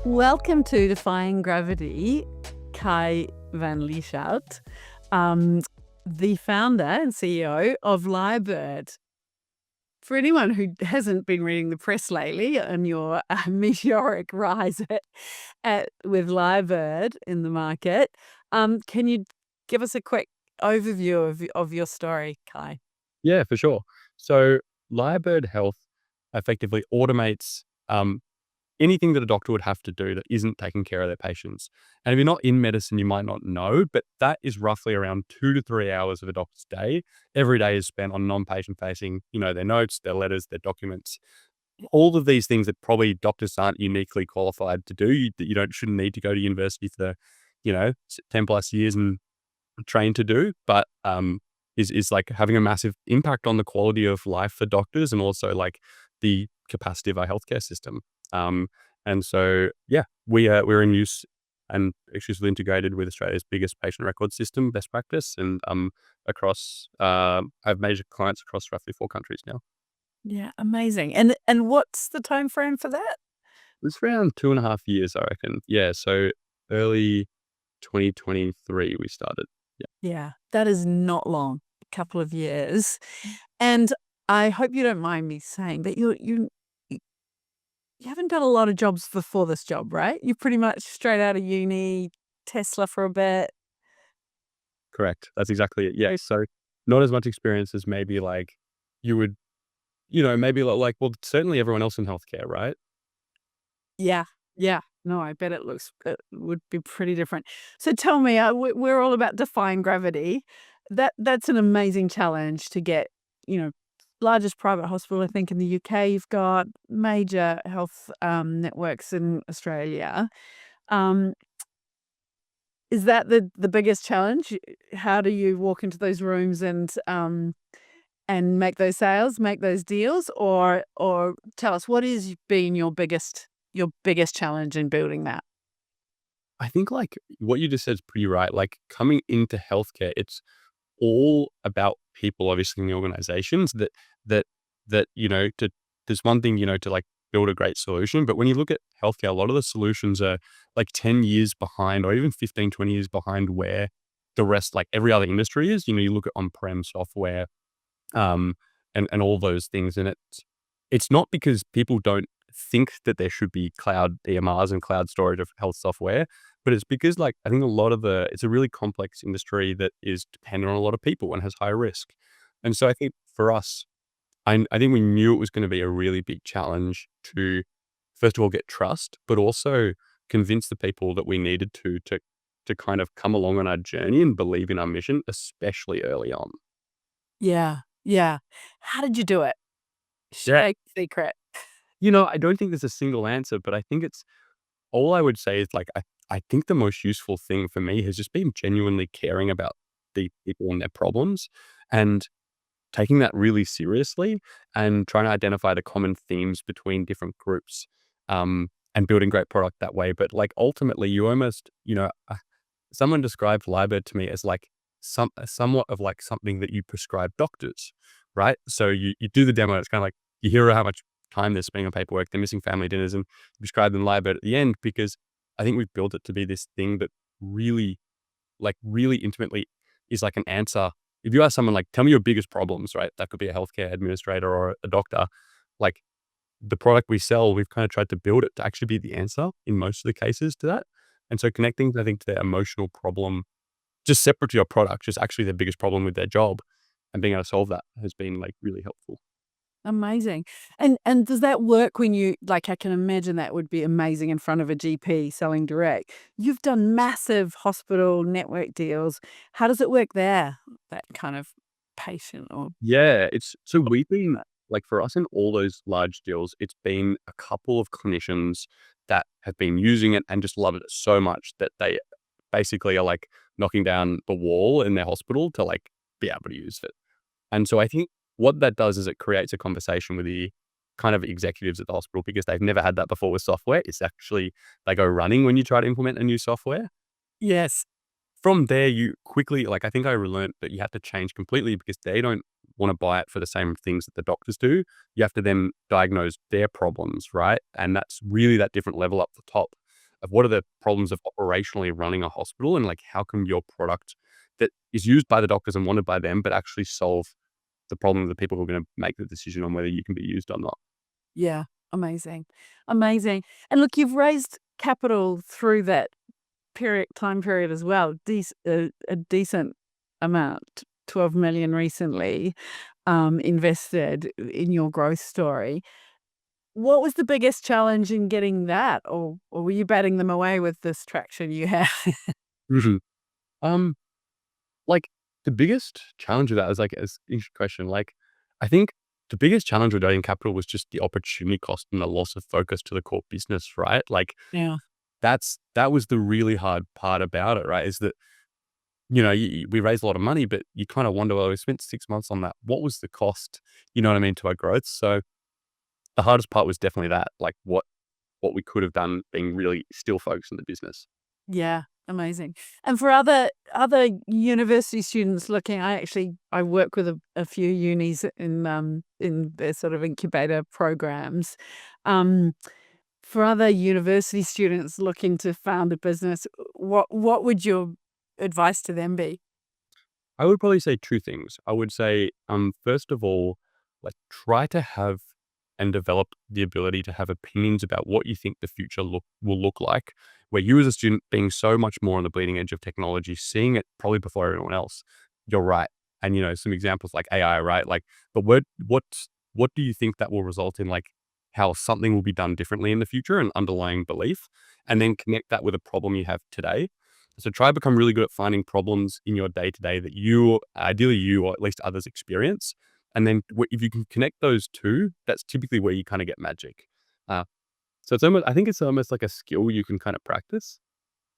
Welcome to Defying Gravity, Kai van Lieshout, the founder and CEO of Lyrebird. For anyone who hasn't been reading the press lately on your meteoric rise with Lyrebird in the market, can you give us a quick overview of your story, Kai? Yeah, for sure. So Lyrebird Health effectively automates anything that a doctor would have to do that isn't taking care of their patients. And if you're not in medicine, you might not know, but that is roughly around 2 to 3 hours of a doctor's day. Every day is spent on non-patient facing, their notes, their letters, their documents, all of these things that probably doctors aren't uniquely qualified to do. Shouldn't need to go to university for, 10 plus years and trained to do, but is like having a massive impact on the quality of life for doctors and also like the capacity of our healthcare system. And so, yeah, we're in use and exclusively integrated with Australia's biggest patient record system, best practice, and across I have major clients across roughly 4 countries now. Yeah, amazing. And what's the time frame for that? It's around 2.5 years, I reckon. Yeah, so early 2023 we started. Yeah, that is not long, a couple of years. And I hope you don't mind me saying, but you haven't done a lot of jobs before this job, right? You're pretty much straight out of uni, Tesla for a bit. Correct. That's exactly it. Yeah. So not as much experience as maybe like you would, maybe well, certainly everyone else in healthcare, right? Yeah, yeah. No, I bet it would be pretty different. So tell me, we're all about defying gravity. That's an amazing challenge to get, largest private hospital, I think, in the UK. You've got major health networks in Australia. Um, is that the biggest challenge? How do you walk into those rooms and make those sales, make those deals, or tell us what is been your biggest challenge in building that? I think like what you just said is pretty right. Like coming into healthcare, it's all about people, obviously, in the organizations that, to, there's one thing, to like build a great solution. But when you look at healthcare, a lot of the solutions are like 10 years behind or even 15, 20 years behind where the rest, like every other industry is. You look at on-prem software, um, and all those things. And it's not because people don't think that there should be cloud EMRs and cloud storage of health software, but it's because like I think it's a really complex industry that is dependent on a lot of people and has high risk. And so I think for us, I think we knew it was going to be a really big challenge to first of all get trust, but also convince the people that we needed to kind of come along on our journey and believe in our mission, especially early on. Yeah, yeah. How did you do it? Yeah. Shake secret. I don't think there's a single answer, but I think it's all I would say is like, I think the most useful thing for me has just been genuinely caring about the people and their problems and taking that really seriously and trying to identify the common themes between different groups, and building great product that way. But like ultimately you almost, someone described Lyrebird to me as like somewhat of like something that you prescribe doctors, right? So you do the demo, it's kind of like you hear how much time they're spending on paperwork, they're missing family dinners, and you prescribe them Lyrebird at the end because I think we've built it to be this thing that really, like really intimately is like an answer. If you ask someone like, tell me your biggest problems, right? That could be a healthcare administrator or a doctor. Like the product we sell, we've kind of tried to build it to actually be the answer in most of the cases to that. And so connecting, I think, to their emotional problem, just separate to your product, just actually their biggest problem with their job and being able to solve that has been like really helpful. Amazing. And does that work when you like, I can imagine that would be amazing in front of a GP selling direct. You've done massive hospital network deals. How does it work there? That kind of patient or Yeah, it's so we've been like for us in all those large deals, it's been a couple of clinicians that have been using it and just love it so much that they basically are like knocking down the wall in their hospital to like be able to use it. And so I think what that does is it creates a conversation with the kind of executives at the hospital because they've never had that before with software. It's actually they go running when you try to implement a new software. Yes. From there, you quickly, like, I think I learned that you have to change completely because they don't want to buy it for the same things that the doctors do. You have to then diagnose their problems, right? And that's really that different level up the top. of what are the problems of operationally running a hospital, and like how can your product that is used by the doctors and wanted by them, but actually solve the problem of the people who are going to make the decision on whether you can be used or not. Yeah. Amazing. Amazing. And look, you've raised capital through that time period as well, a decent amount, 12 million recently, invested in your growth story. What was the biggest challenge in getting that, or were you batting them away with this traction you had? Mhm. Um, like the biggest challenge of that is like as interesting question. Like, I think the biggest challenge with raising capital was just the opportunity cost and the loss of focus to the core business, right? Like Yeah. that was the really hard part about it, right? Is that we raised a lot of money, but you kind of wonder, well, we spent 6 months on that. What was the cost? You know what I mean, to our growth. So the hardest part was definitely that, like what we could have done, being really still focused on the business. Yeah, amazing. And for other university students looking, I work with a few unis in their sort of incubator programs. Um, for other university students looking to found a business, what would your advice to them be? I would probably say 2 things. I would say, first of all, like, try to have and develop the ability to have opinions about what you think the future will look like, where you as a student being so much more on the bleeding edge of technology, seeing it probably before everyone else, you're right. And, some examples like AI, right? Like, but what do you think that will result in, like, how something will be done differently in the future, and underlying belief, and then connect that with a problem you have today. So try to become really good at finding problems in your day to day that ideally you or at least others experience. And then if you can connect those two, that's typically where you kind of get magic. Uh, so I think it's almost like a skill you can kind of practice.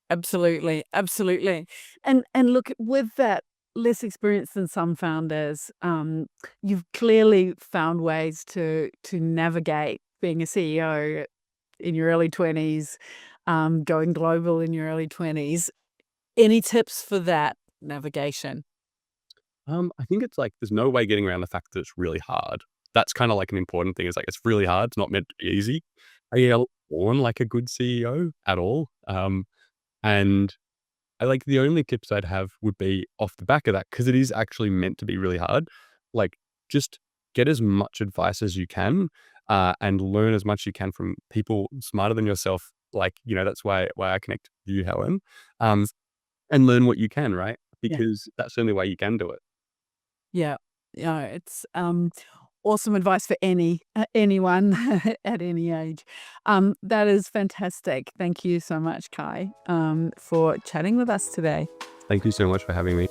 Absolutely, absolutely. And look, with that less experience than some founders, you've clearly found ways to navigate being a CEO in your early 20s, going global in your early 20s. Any tips for that navigation? I think it's like there's no way getting around the fact that it's really hard. That's kind of like an important thing. Is like it's really hard. It's not meant to be easy. I born like a good CEO at all. And I like the only tips I'd have would be off the back of that, because it is actually meant to be really hard. Like, just get as much advice as you can, and learn as much as you can from people smarter than yourself. Like, that's why I connect with you, Helen. Um, and learn what you can, right? Yeah. Because that's the only way you can do it. Yeah. Yeah, it's, awesome advice for anyone at any age. That is fantastic. Thank you so much, Kai, for chatting with us today. Thank you so much for having me.